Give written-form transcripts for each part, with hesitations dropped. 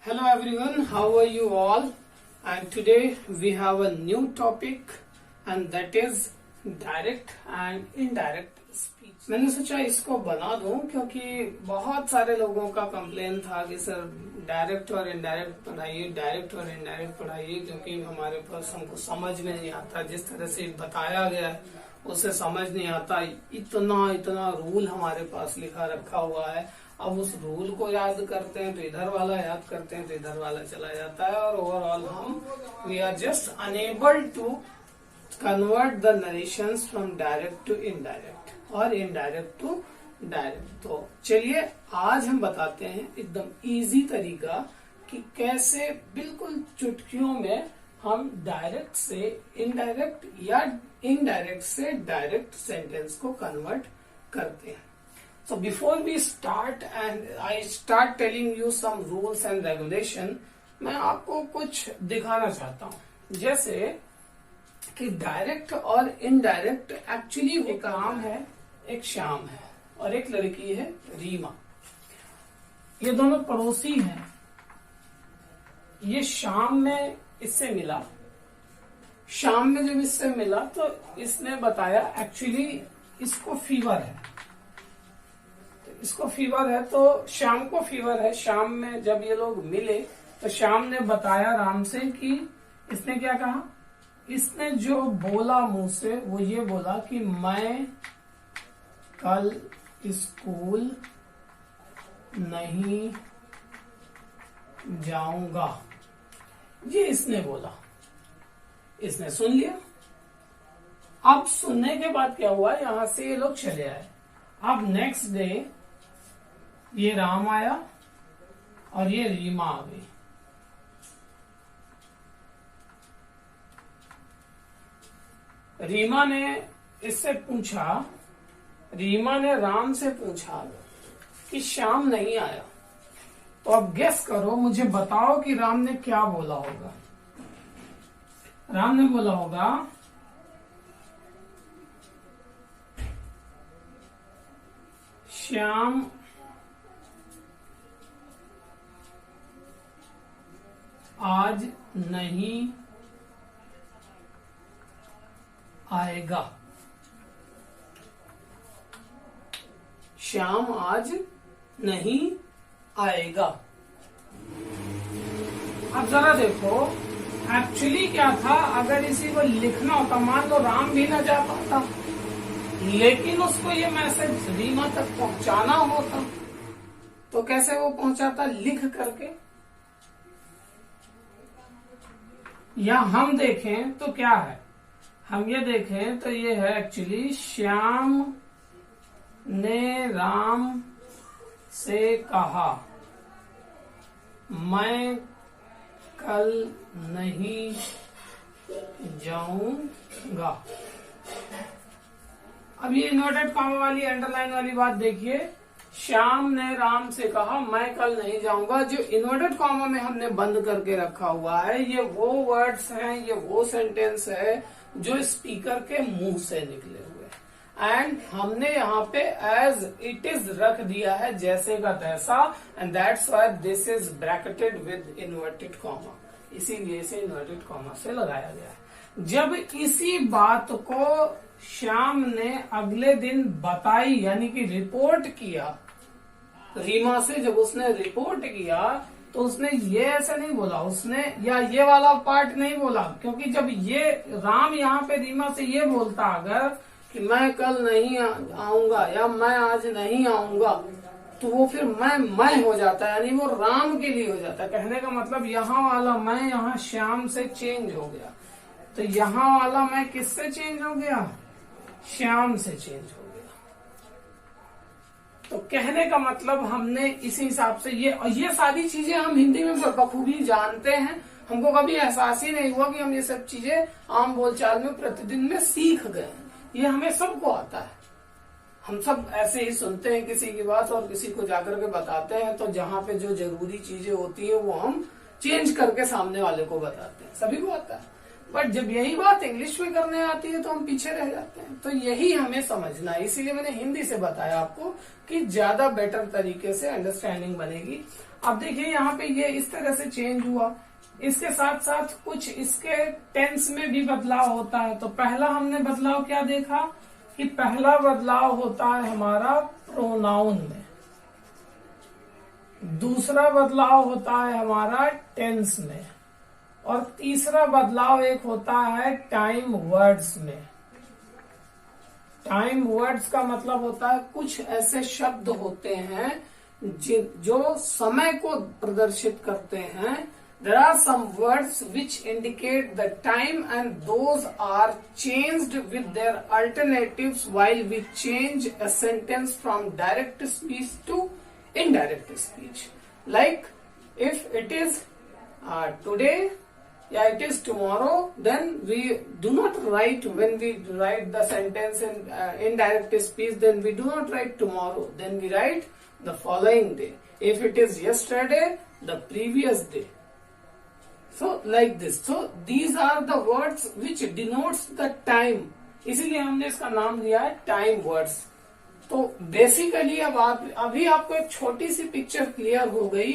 Hello everyone, how are you all? And today we have a new topic and that is direct and indirect speech. मैंने सोचा इसको बना दूं क्योंकि बहुत सारे लोगों का कंप्लेन था कि सर डायरेक्ट और इनडायरेक्ट पढ़ाइए क्योंकि हमारे पास हमको समझ में नहीं आता, जिस तरह से बताया गया है उसे समझ नहीं आता। इतना रूल हमारे पास लिखा रखा हुआ है, अब उस रूल को याद करते हैं तो इधर वाला याद करते हैं तो इधर वाला चला जाता है और overall we are just unable to convert the narrations from direct to indirect और इनडायरेक्ट टू डायरेक्ट। तो चलिए आज हम बताते हैं एकदम इजी तरीका कि कैसे बिल्कुल चुटकियों में हम डायरेक्ट से इनडायरेक्ट या इनडायरेक्ट से डायरेक्ट सेंटेंस को कन्वर्ट करते हैं। So before we start and I start telling you some rules and regulation, मैं आपको कुछ दिखाना चाहता हूँ, जैसे कि डायरेक्ट और इनडायरेक्ट एक्चुअली वो काम है। एक श्याम है और एक लड़की है रीमा, ये दोनों पड़ोसी हैं। ये शाम में इससे मिला, शाम में जब इससे मिला तो इसने बताया एक्चुअली इसको फीवर है, इसको फीवर है तो शाम को फीवर है। शाम में जब ये लोग मिले तो शाम ने बताया राम से कि इसने क्या कहा, इसने जो बोला मुंह से वो ये बोला कि मैं कल स्कूल नहीं जाऊंगा। ये इसने बोला, इसने सुन लिया। अब सुनने के बाद क्या हुआ, यहां से ये लोग चले आए। अब नेक्स्ट डे ये राम आया और ये रीमा आ गई। रीमा ने इससे पूछा, रीमा ने राम से पूछा कि श्याम नहीं आया। तो अब गेस करो, मुझे बताओ कि राम ने क्या बोला होगा। राम ने बोला होगा श्याम आज नहीं आएगा। श्याम आज नहीं आएगा। अब जरा देखो एक्चुअली क्या था, अगर इसी को लिखना होता, मान लो राम भी ना जा पाता, लेकिन उसको ये मैसेज रीमा तक पहुंचाना होता तो कैसे वो पहुंचाता, लिख करके। या हम देखें तो क्या है, हम ये देखें तो ये है एक्चुअली श्याम ने राम से कहा मैं कल नहीं जाऊंगा। अब ये इन्वर्टेड कॉमा वाली अंडरलाइन वाली बात देखिए, श्याम ने राम से कहा मैं कल नहीं जाऊंगा। जो इन्वर्टेड कॉमा में हमने बंद करके रखा हुआ है, ये वो वर्ड्स हैं, ये वो सेंटेंस है जो स्पीकर के मुंह से निकले हुए, एंड हमने यहाँ पे एज इट इज रख दिया है, जैसे का तैसा, and that's why this is bracketed with inverted comma, इसीलिए इसे इन्वर्टेड कॉमा से लगाया गया है। जब इसी बात को श्याम ने अगले दिन बताई, यानी कि रिपोर्ट किया रीमा से, जब उसने रिपोर्ट किया तो उसने ये ऐसे नहीं बोला, उसने या ये वाला पार्ट नहीं बोला, क्योंकि जब ये राम यहाँ पे रीमा से ये बोलता अगर कि मैं कल नहीं आऊंगा या मैं आज नहीं आऊंगा, तो वो फिर मैं हो जाता है, यानी वो राम के लिए हो जाता है। कहने का मतलब यहाँ वाला मैं यहाँ श्याम से चेंज हो गया, तो यहाँ वाला मैं किससे चेंज हो गया, श्याम से चेंज हो गया। तो कहने का मतलब हमने इसी हिसाब से ये सारी चीजें हम हिंदी में बखूबी जानते हैं, हमको कभी एहसास ही नहीं हुआ कि हम ये सब चीजें आम बोलचाल में प्रतिदिन में सीख गए हैं। ये हमें सबको आता है, हम सब ऐसे ही सुनते हैं किसी की बात और किसी को जाकर के बताते हैं, तो जहाँ पे जो जरूरी चीजें होती है वो हम चेंज करके सामने वाले को बताते हैं, सभी को आता है। बट जब यही बात इंग्लिश में करने आती है तो हम पीछे रह जाते हैं। तो यही हमें समझना है, इसीलिए मैंने हिंदी से बताया आपको कि ज्यादा बेटर तरीके से अंडरस्टैंडिंग बनेगी। अब देखिए यहाँ पे ये इस तरह से चेंज हुआ, इसके साथ साथ कुछ इसके टेंस में भी बदलाव होता है। तो पहला हमने बदलाव क्या देखा कि पहला बदलाव होता है हमारा प्रोनाउन में, दूसरा बदलाव होता है हमारा टेंस में, और तीसरा बदलाव एक होता है टाइम वर्ड्स में। टाइम वर्ड्स का मतलब होता है कुछ ऐसे शब्द होते हैं जो समय को प्रदर्शित करते हैं। There are some words which indicate the time and those are changed with their alternatives while we change a sentence from direct speech to indirect speech. Like if it is today, yeah, it is tomorrow, then we do not write, when we write the sentence in indirect speech, then we do not write tomorrow, then we write the following day. If it is yesterday, the previous day. So like this. So these are the words which denotes the time. इसीलिए हमने इसका नाम दिया है time words. तो basically अब अभी आपको एक छोटी सी पिक्चर क्लियर हो गई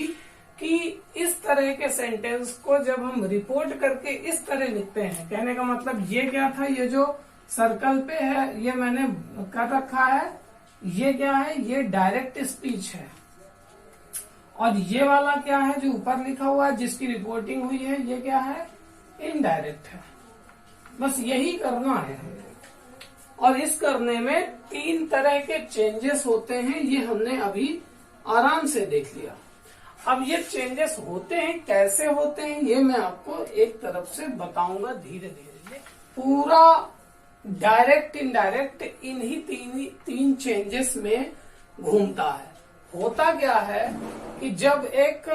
कि इस तरह के सेंटेंस को जब हम रिपोर्ट करके इस तरह लिखते हैं, कहने का मतलब ये क्या था, ये जो सर्कल पे है ये मैंने कर रखा है, ये क्या है, ये डायरेक्ट स्पीच है, और ये वाला क्या है जो ऊपर लिखा हुआ है जिसकी रिपोर्टिंग हुई है, ये क्या है, इनडायरेक्ट है। बस यही करना है हमें। और इस करने में 3 तरह के चेंजेस होते हैं, ये हमने अभी आराम से देख लिया। अब ये चेंजेस होते हैं, कैसे होते हैं, ये मैं आपको एक तरफ से बताऊंगा धीरे धीरे। पूरा डायरेक्ट इनडायरेक्ट इन्हीं तीन चेंजेस में घूमता है। होता क्या है कि जब एक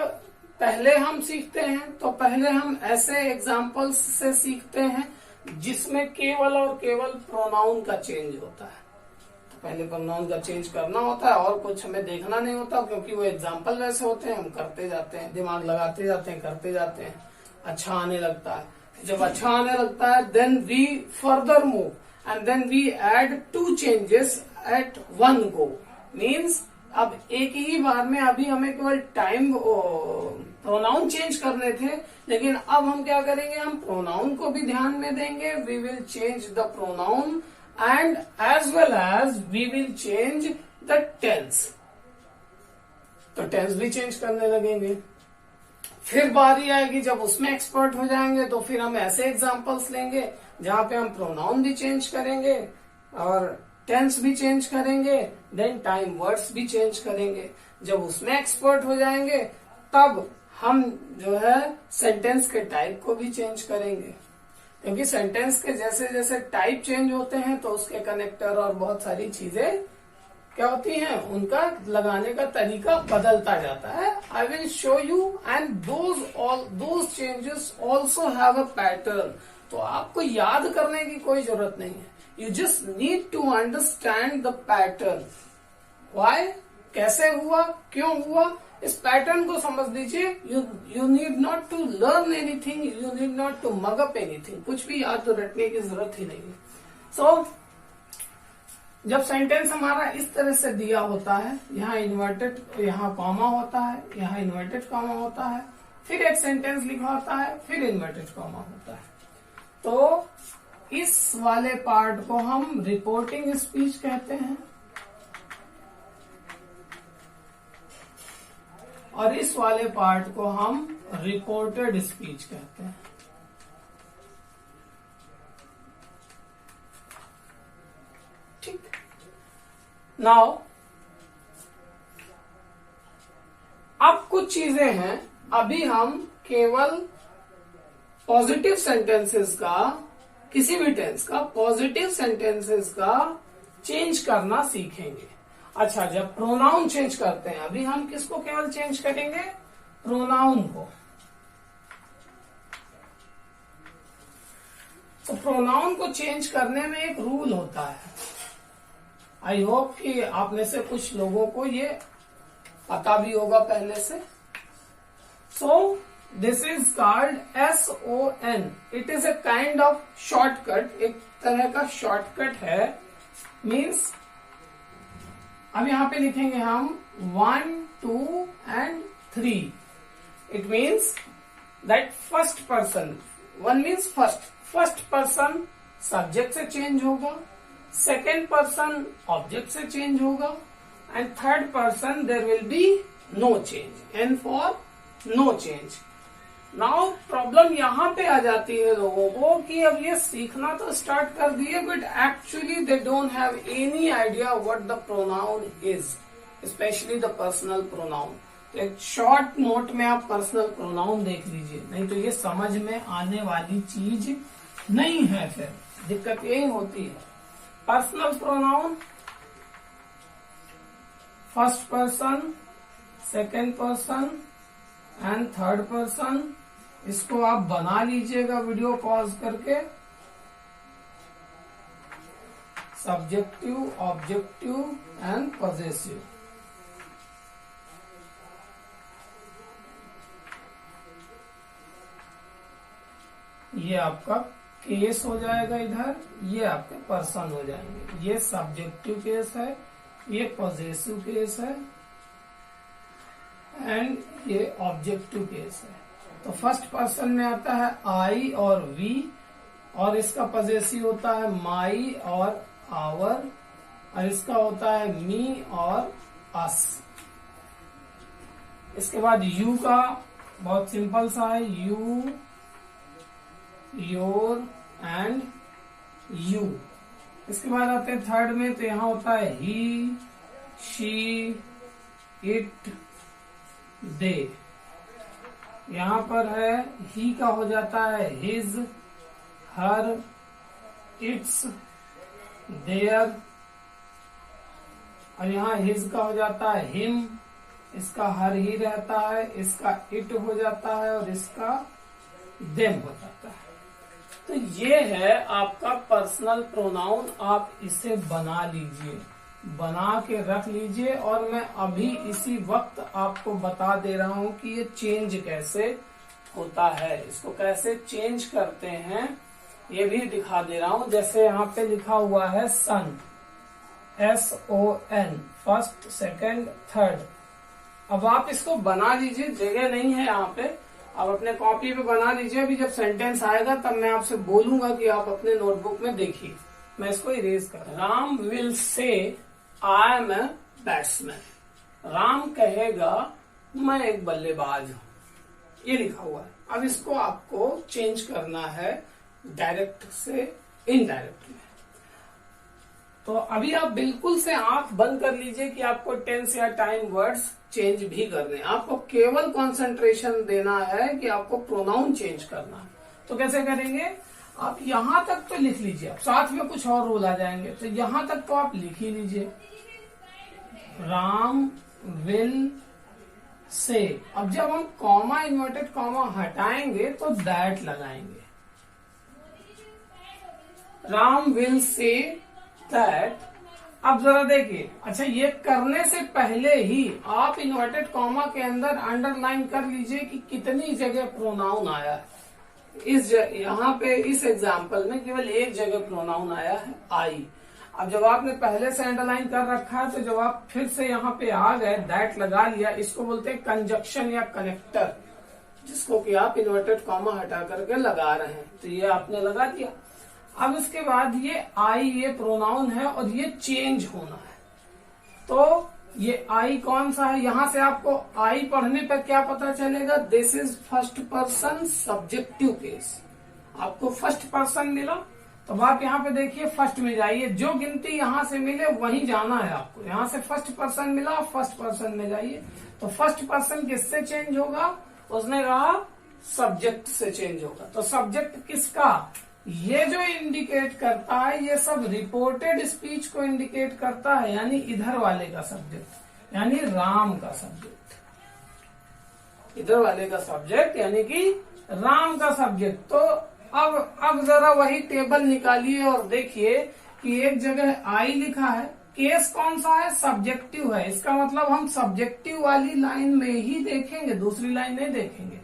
पहले हम सीखते हैं तो पहले हम ऐसे एग्जाम्पल्स से सीखते हैं जिसमें केवल और केवल प्रोनाउन का चेंज होता है। तो पहले प्रोनाउन का चेंज करना होता है और कुछ हमें देखना नहीं होता, क्योंकि वो एग्जाम्पल वैसे होते हैं, हम करते जाते हैं, दिमाग लगाते जाते हैं, करते जाते हैं, अच्छा आने लगता है। जब अच्छा आने लगता है then we further move and then we add 2 changes at 1 go. Means अब एक ही बार में, अभी हमें केवल टाइम प्रोनाउन चेंज करने थे, लेकिन अब हम क्या करेंगे, हम प्रोनाउन को भी ध्यान में देंगे। We will change the pronoun and as well as we will change the tense. तो टेंस भी चेंज करने लगेंगे। फिर बारी आएगी जब उसमें एक्सपर्ट हो जाएंगे तो फिर हम ऐसे एग्जाम्पल्स लेंगे जहां पे हम प्रोनाउन भी चेंज करेंगे और टेंस भी चेंज करेंगे, देन टाइम वर्ड्स भी चेंज करेंगे। जब उसमें एक्सपर्ट हो जाएंगे तब हम जो है सेंटेंस के टाइप को भी चेंज करेंगे, क्योंकि सेंटेंस के जैसे जैसे टाइप चेंज होते हैं तो उसके कनेक्टर और बहुत सारी चीजें क्या होती हैं, उनका लगाने का तरीका बदलता जाता है। I will show you and those changes also have a pattern. तो आपको याद करने की कोई जरूरत नहीं है, you just need to understand the pattern. Why? कैसे हुआ, क्यों हुआ, इस पैटर्न को समझ लीजिए। you need not to learn anything, you need not to mug up anything. कुछ भी याद तो रटने की जरूरत ही नहीं है। So, जब सेंटेंस हमारा इस तरह से दिया होता है, यहाँ इन्वर्टेड, यहाँ कॉमा होता है, यहाँ इन्वर्टेड कॉमा होता है, फिर एक सेंटेंस लिखा होता है, फिर इन्वर्टेड कॉमा होता है। तो इस वाले पार्ट को हम रिपोर्टिंग स्पीच कहते हैं और इस वाले पार्ट को हम रिपोर्टेड स्पीच कहते हैं। ठीक। नाउ अब कुछ चीजें हैं, अभी हम केवल पॉजिटिव सेंटेंसेस का, किसी भी टेंस का पॉजिटिव सेंटेंसेस का चेंज करना सीखेंगे। अच्छा, जब प्रोनाउन चेंज करते हैं, अभी हम किसको केवल चेंज करेंगे, प्रोनाउन को। तो प्रोनाउन को चेंज करने में एक रूल होता है। आई होप कि आप में से कुछ लोगों को ये पता भी होगा पहले से। So this is called SON. It is a kind of shortcut, एक तरह का शॉर्टकट है. मीन्स अब यहां पे लिखेंगे हम 1, 2 and 3. It means that first person, 1 means first person subject से चेंज होगा, सेकेंड पर्सन ऑब्जेक्ट से चेंज होगा, and third person there will be no change. N for no change. Now problem यहां पे आ जाती है लोगों को कि अब ये सीखना तो स्टार्ट कर दिए, but actually they don't have any idea what the pronoun is, specially the personal pronoun. एक शॉर्ट नोट में आप पर्सनल प्रोनाउन देख लीजिए, नहीं तो ये समझ में आने वाली चीज नहीं है. फिर दिक्कत यही होती है. Personal pronoun first person, second person and third person. इसको आप बना लीजिएगा वीडियो पॉज करके. Subjective, objective and possessive. ये आपका केस हो जाएगा इधर, ये आपके पर्सन हो जाएंगे. ये सब्जेक्टिव केस है, ये पॉजेसिव केस है एंड ये ऑब्जेक्टिव केस है. तो फर्स्ट पर्सन में आता है आई और वी, और इसका पॉजेसिव होता है माई और आवर, और इसका होता है मी और अस. इसके बाद यू का बहुत सिंपल सा है, यू, योर एंड यू. इसके बाद आते हैं थर्ड में, तो यहां होता है ही, शी, इट, दे. यहां पर है ही का हो जाता है हिज, हर, इट्स, देयर, और यहाँ हिज का हो जाता है हिम, इसका हर ही रहता है, इसका इट हो जाता है और इसका देम हो जाता है. तो ये है आपका पर्सनल प्रोनाउन. आप इसे बना लीजिए, बना के रख लीजिए, और मैं अभी इसी वक्त आपको बता दे रहा हूं कि ये चेंज कैसे होता है, इसको कैसे चेंज करते हैं ये भी दिखा दे रहा हूं. जैसे यहाँ पे लिखा हुआ है सन, SON, फर्स्ट, सेकेंड, थर्ड. अब आप इसको बना लीजिए, जगह नहीं है यहाँ पे, आप अपने कॉपी पे बना लीजिए. अभी जब सेंटेंस आएगा तब मैं आपसे बोलूंगा कि आप अपने नोटबुक में देखिए. मैं इसको इरेज कर. Ram will say I am a batsman. Ram कहेगा मैं एक बल्लेबाज हूं. ये लिखा हुआ है. अब इसको आपको चेंज करना है डायरेक्ट से इनडायरेक्ट में. तो अभी आप बिल्कुल से आंख बंद कर लीजिए कि आपको टेंस या टाइम वर्ड्स चेंज भी करने. आपको केवल कंसंट्रेशन देना है कि आपको प्रोनाउन चेंज करना है. तो कैसे करेंगे? आप यहां तक तो लिख लीजिए, अब साथ में कुछ और रूल आ जाएंगे. तो यहां तक तो आप लिख ही लीजिए, राम विल से. अब जब हम कॉमा, इन्वर्टेड कॉमा हटाएंगे तो दैट लगाएंगे. Ram will say that. अब जरा देखिए, अच्छा ये करने से पहले ही आप इन्वर्टेड कॉमा के अंदर अंडरलाइन कर लीजिए कि कितनी जगह प्रोनाउन आया है. यहाँ पे इस एग्जाम्पल में केवल एक जगह प्रोनाउन आया है, आई. अब जब आपने पहले से अंडरलाइन कर रखा है तो जब आप फिर से यहाँ पे आ गए, दैट लगा लिया, इसको बोलते हैं कंजक्शन या कनेक्टर, जिसको कि आप इन्वर्टेड कॉमा हटा करके लगा रहे हैं. तो ये आपने लगा दिया. अब इसके बाद ये आई, ये प्रोनाउन है और ये चेंज होना है. तो ये आई कौन सा है? यहां से आपको आई पढ़ने पर क्या पता चलेगा? This is first person subjective case. आपको फर्स्ट पर्सन मिला, तो आप यहाँ पे देखिए फर्स्ट में जाइए. जो गिनती यहां से मिले वहीं जाना है आपको. यहां से फर्स्ट पर्सन मिला, फर्स्ट पर्सन में जाइए. तो फर्स्ट पर्सन किससे चेंज होगा? उसने कहा सब्जेक्ट से चेंज होगा. तो सब्जेक्ट किसका? ये जो इंडिकेट करता है, ये सब रिपोर्टेड स्पीच को इंडिकेट करता है, यानी इधर वाले का सब्जेक्ट, यानी राम का सब्जेक्ट. इधर वाले का सब्जेक्ट यानी कि राम का सब्जेक्ट. तो अब जरा वही टेबल निकालिए और देखिए कि एक जगह आई लिखा है. केस कौन सा है? सब्जेक्टिव है. इसका मतलब हम सब्जेक्टिव वाली लाइन में ही देखेंगे, दूसरी लाइन नहीं देखेंगे.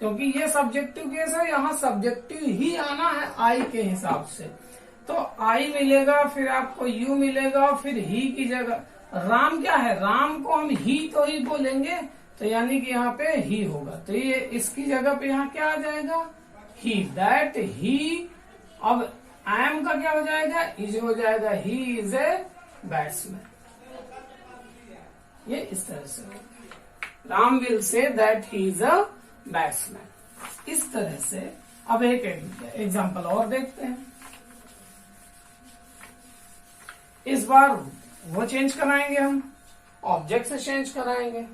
क्योंकि ये सब्जेक्टिव केस है, यहाँ सब्जेक्टिव ही आना है आई के हिसाब से। तो आई मिलेगा, फिर आपको यू मिलेगा, फिर ही की जगह राम क्या है, राम को हम ही तो ही बोलेंगे, तो यानी कि यहाँ पे ही होगा। तो ये इसकी जगह पे यहाँ क्या आ जाएगा, ही, दैट ही। अब आई एम का क्या हो जाएगा, इज हो जाएगा, ही इज ए बैट्समैन। ये इस तरह से Ram will say that he is a batsman. इस तरह से अब एक एग्जांपल और देखते हैं। इस बार वो चेंज कराएंगे, हम ऑब्जेक्ट से चेंज कराएंगे।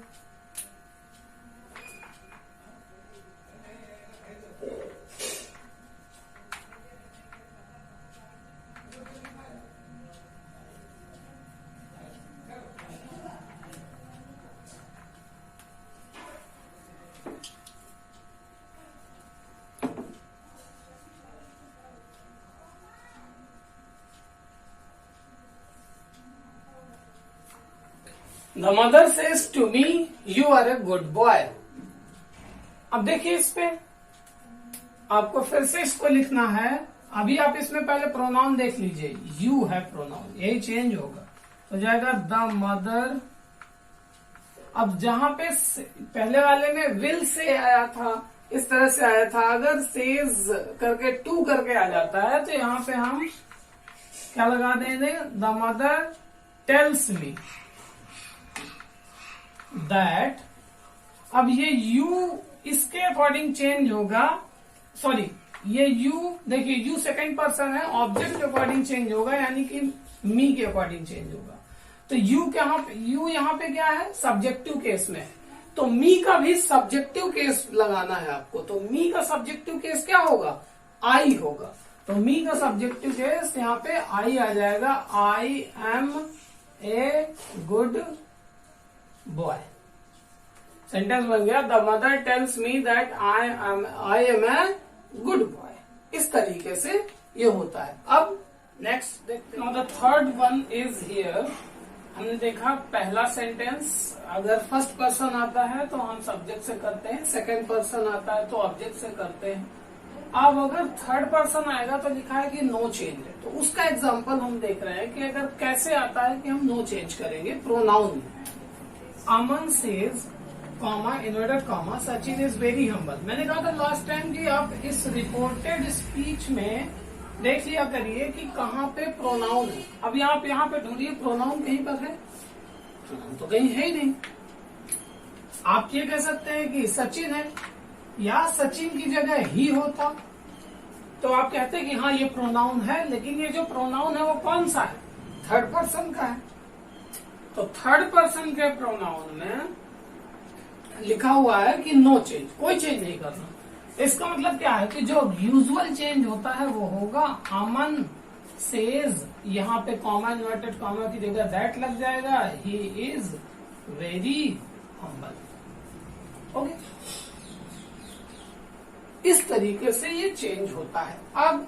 The mother says to me, you are a good boy. अब देखिए इस पे आपको फिर से इसको लिखना है। अभी आप इसमें पहले प्रोनाउन देख लीजिए, यू है प्रोनाउन, यही चेंज होगा, हो जाएगा द मदर। अब जहां पे पहले वाले में विल से आया था, इस तरह से आया था, अगर सेज करके टू करके आ जाता है तो यहाँ पे हम क्या लगा देंगे, the mother tells me that. अब ये यू इसके अकॉर्डिंग चेंज होगा, सॉरी ये यू देखिए, यू सेकंड पर्सन है, ऑब्जेक्ट के अकॉर्डिंग चेंज होगा, यानी कि मी के अकॉर्डिंग चेंज होगा। तो यू यहाँ पे क्या है, सब्जेक्टिव केस में, तो मी का भी सब्जेक्टिव केस लगाना है आपको। तो मी का सब्जेक्टिव केस क्या होगा, आई होगा। तो मी का सब्जेक्टिव केस यहाँ पे आई आ जाएगा, I am a good boy. Sentence बन गया, the mother tells me that I am a good boy. इस तरीके से ये होता है। अब नेक्स्ट देखते हैं, the third one is here. हमने देखा पहला सेंटेंस अगर फर्स्ट पर्सन आता है तो हम सब्जेक्ट से करते हैं, सेकंड पर्सन आता है तो ऑब्जेक्ट से करते हैं। अब अगर थर्ड पर्सन आएगा तो लिखा है कि नो चेंज है, तो उसका एग्जांपल हम देख रहे हैं कि अगर कैसे आता है कि हम नो चेंज करेंगे प्रोनाउन में। Aman says comma inverted comma Sachin is very humble. मैंने कहा था लास्ट टाइम कि आप इस रिपोर्टेड स्पीच में देख लिया करिए कि कहाँ पे प्रोनाउन है। अभी आप यहाँ पे ढूंढिए प्रोनाउन कहीं पर है, प्रोनाउन तो कहीं है ही नहीं। आप ये कह सकते हैं कि सचिन है, या सचिन की जगह ही होता तो आप कहते हैं कि हाँ ये प्रोनाउन है, लेकिन ये जो प्रोनाउन है वो कौन सा है, थर्ड पर्सन का है। तो थर्ड पर्सन के प्रोनाउन में लिखा हुआ है कि नो चेंज, कोई चेंज नहीं करना। इसका मतलब क्या है कि जो यूजुअल चेंज होता है वो होगा अमन सेज, यहाँ पे कॉमा इन्वर्टेड कॉमा की जगह दैट लग जाएगा, he is very humble. Okay, इस तरीके से ये चेंज होता है। अब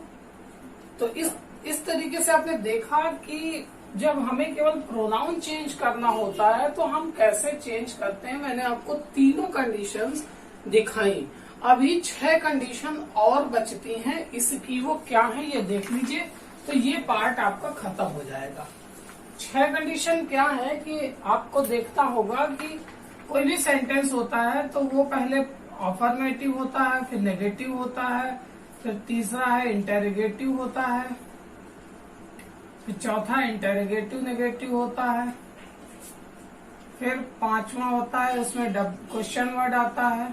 तो इस तरीके से आपने देखा कि जब हमें केवल प्रोनाउन चेंज करना होता है तो हम कैसे चेंज करते हैं। मैंने आपको तीनों कंडीशंस दिखाई, अभी 6 कंडीशन और बचती हैं, इसकी वो क्या है ये देख लीजिए, तो ये पार्ट आपका खत्म हो जाएगा। 6 कंडीशन क्या है कि आपको देखना होगा कि कोई भी सेंटेंस होता है तो वो पहले अफर्मेटिव होता है, फिर नेगेटिव होता है, फिर तीसरा है इंटेरोगेटिव होता है, फिर चौथा इंटेरोगेटिव नेगेटिव होता है, फिर पांचवा होता है उसमें क्वेश्चन वर्ड आता है,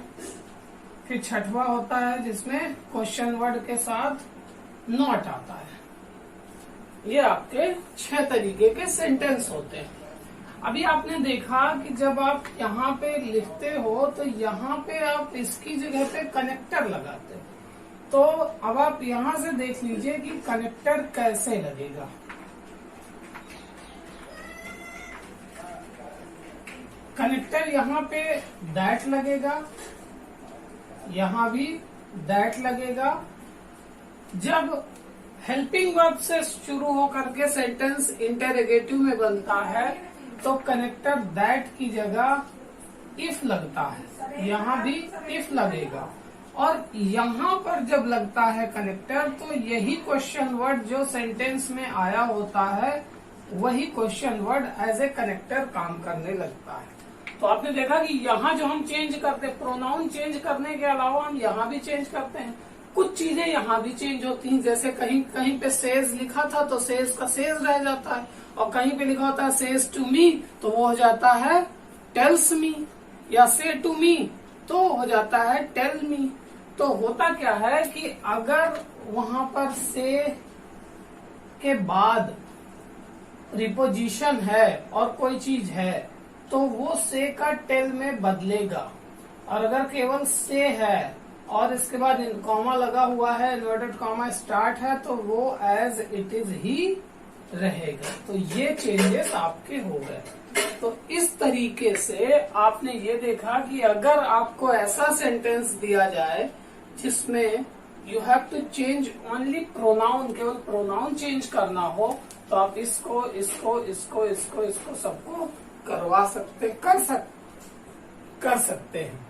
फिर छठवा होता है जिसमें क्वेश्चन वर्ड के साथ नॉट आता है। ये आपके 6 तरीके के सेंटेंस होते हैं। अभी आपने देखा कि जब आप यहाँ पे लिखते हो तो यहाँ पे आप इसकी जगह पे कनेक्टर लगाते, तो अब आप यहाँ से देख लीजिए कि कनेक्टर कैसे लगेगा। कनेक्टर यहाँ पे दैट लगेगा, यहाँ भी दैट लगेगा। जब हेल्पिंग वर्ब से शुरू होकर के सेंटेंस इंटेरोगेटिव में बनता है तो कनेक्टर दैट की जगह इफ लगता है, यहाँ भी इफ लगेगा। और यहाँ पर जब लगता है कनेक्टर तो यही क्वेश्चन वर्ड जो सेंटेंस में आया होता है वही question word as a connector काम करने लगता है। तो आपने देखा कि यहाँ जो हम चेंज करते हैं, प्रोनाउन चेंज करने के अलावा हम यहाँ भी चेंज करते हैं। कुछ चीजें यहाँ भी चेंज होती हैं, जैसे कहीं कहीं पे सेज लिखा था तो सेज का सेज रह जाता है, और कहीं पे लिखा होता है सेज टू मी तो वो हो जाता है टेल्स मी, या से टू मी तो हो जाता है टेल मी। तो होता क्या है कि अगर वहां पर से के बाद रिपोजिशन है और कोई चीज है तो वो से का टेल में बदलेगा, और अगर केवल से है और इसके बाद कॉमा लगा हुआ है, इन्वर्टेड कॉमा स्टार्ट है, तो वो एज इट इज ही रहेगा। तो ये चेंजेस आपके हो गए। तो इस तरीके से आपने ये देखा कि अगर आपको ऐसा सेंटेंस दिया जाए जिसमें you have to change only pronoun, केवल प्रोनाउन चेंज करना हो, तो आप इसको इसको इसको इसको इसको सबको करवा सकते कर सकते हैं।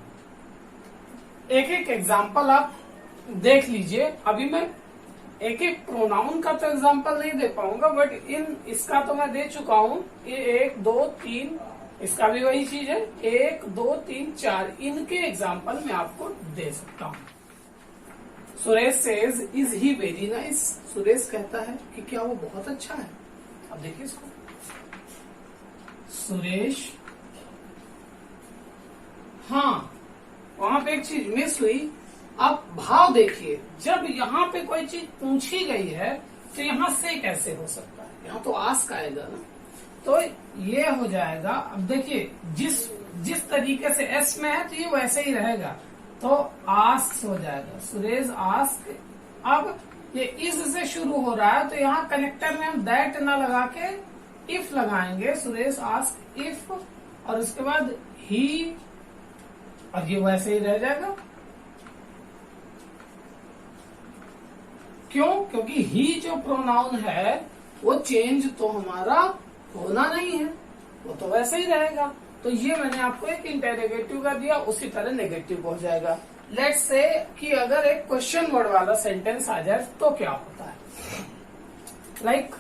एक एक एग्जाम्पल आप देख लीजिए। अभी मैं एक एक प्रोनाउन का तो एग्जाम्पल नहीं दे पाऊंगा, बट इसका तो मैं दे चुका हूँ। ये 1 2 3, इसका भी वही चीज है, 1 2 3 4, इनके एग्जाम्पल मैं आपको दे सकता हूँ। Suresh says is he very nice. Suresh कहता है कि क्या वो बहुत अच्छा है। अब देखिए इसको, सुरेश, हाँ वहां पे एक चीज मिस हुई। अब भाव देखिए, जब यहाँ पे कोई चीज पूछी गई है तो यहाँ से कैसे हो सकता है, यहाँ तो आस्क आएगा ना, तो ये हो जाएगा। अब देखिए जिस तरीके से एस में है तो ये वैसे ही रहेगा, तो आस्क हो जाएगा, सुरेश आस्क। अब ये इस से शुरू हो रहा है तो यहाँ कनेक्टर में हम दैट ना लगा के इफ लगाएंगे, सुरेश आस्क इफ, और उसके बाद ही, और ये वैसे ही रह जाएगा। क्यों? क्योंकि ही जो प्रोनाउन है वो चेंज तो हमारा होना नहीं है, वो तो वैसे ही रहेगा। तो ये मैंने आपको एक इंटेरोगेटिव का दिया, उसी तरह नेगेटिव हो जाएगा। लेट्स से कि अगर एक क्वेश्चन वर्ड वाला सेंटेंस आ जाए तो क्या होता है, like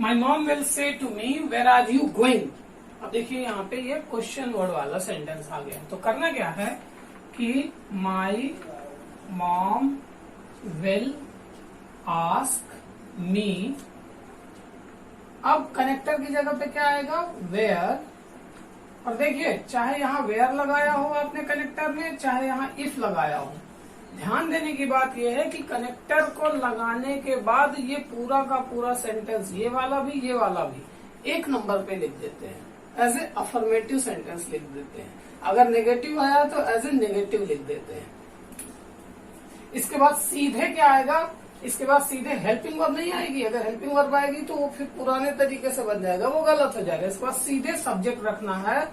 my mom will say to me where are you going. अब देखिए यहाँ पे ये क्वेश्चन वर्ड वाला सेंटेंस आ गया। तो करना क्या है कि my mom will ask me, अब कनेक्टर की जगह पे क्या आएगा, वेयर। और देखिए चाहे यहाँ वेयर लगाया हो आपने कनेक्टर में, चाहे यहाँ इफ लगाया हो, ध्यान देने की बात यह है कि कनेक्टर को लगाने के बाद ये पूरा का पूरा सेंटेंस, ये वाला भी एक नंबर पे लिख देते हैं, एज ए अफर्मेटिव सेंटेंस लिख देते हैं। अगर नेगेटिव आया तो एज ए नेगेटिव लिख देते हैं। इसके बाद सीधे क्या आएगा, इसके बाद सीधे हेल्पिंग वर्ब नहीं आएगी। अगर हेल्पिंग वर्ब आएगी तो वो फिर पुराने तरीके से बन जाएगा, वो गलत हो जाएगा। इसके बाद सीधे सब्जेक्ट रखना है,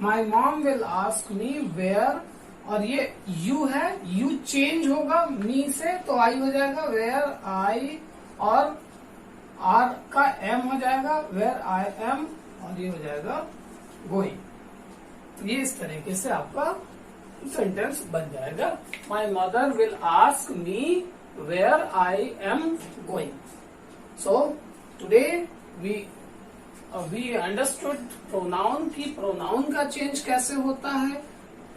my mom will ask me where, और ये यू है, यू चेंज होगा मी से तो आई हो जाएगा, वेयर आई, और आर का एम हो जाएगा, वेयर आई एम, और ये हो जाएगा गोइंग। ये इस तरीके से आपका सेंटेंस बन जाएगा, my mother will ask me where I am going. So today we understood pronoun की प्रोनाउन का चेंज कैसे होता है,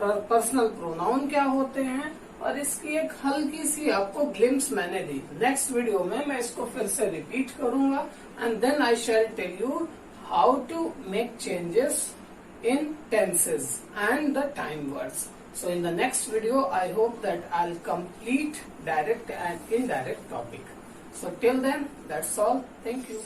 पर्सनल प्रोनाउन क्या होते हैं, और इसकी एक हल्की सी आपको ग्लिम्स मैंने दी। नेक्स्ट वीडियो में मैं इसको फिर से रिपीट करूंगा, and then I shall tell you how to make changes in tenses and the time words. So in the next video, I hope that I'll complete direct and indirect topic. So till then, that's all. Thank you.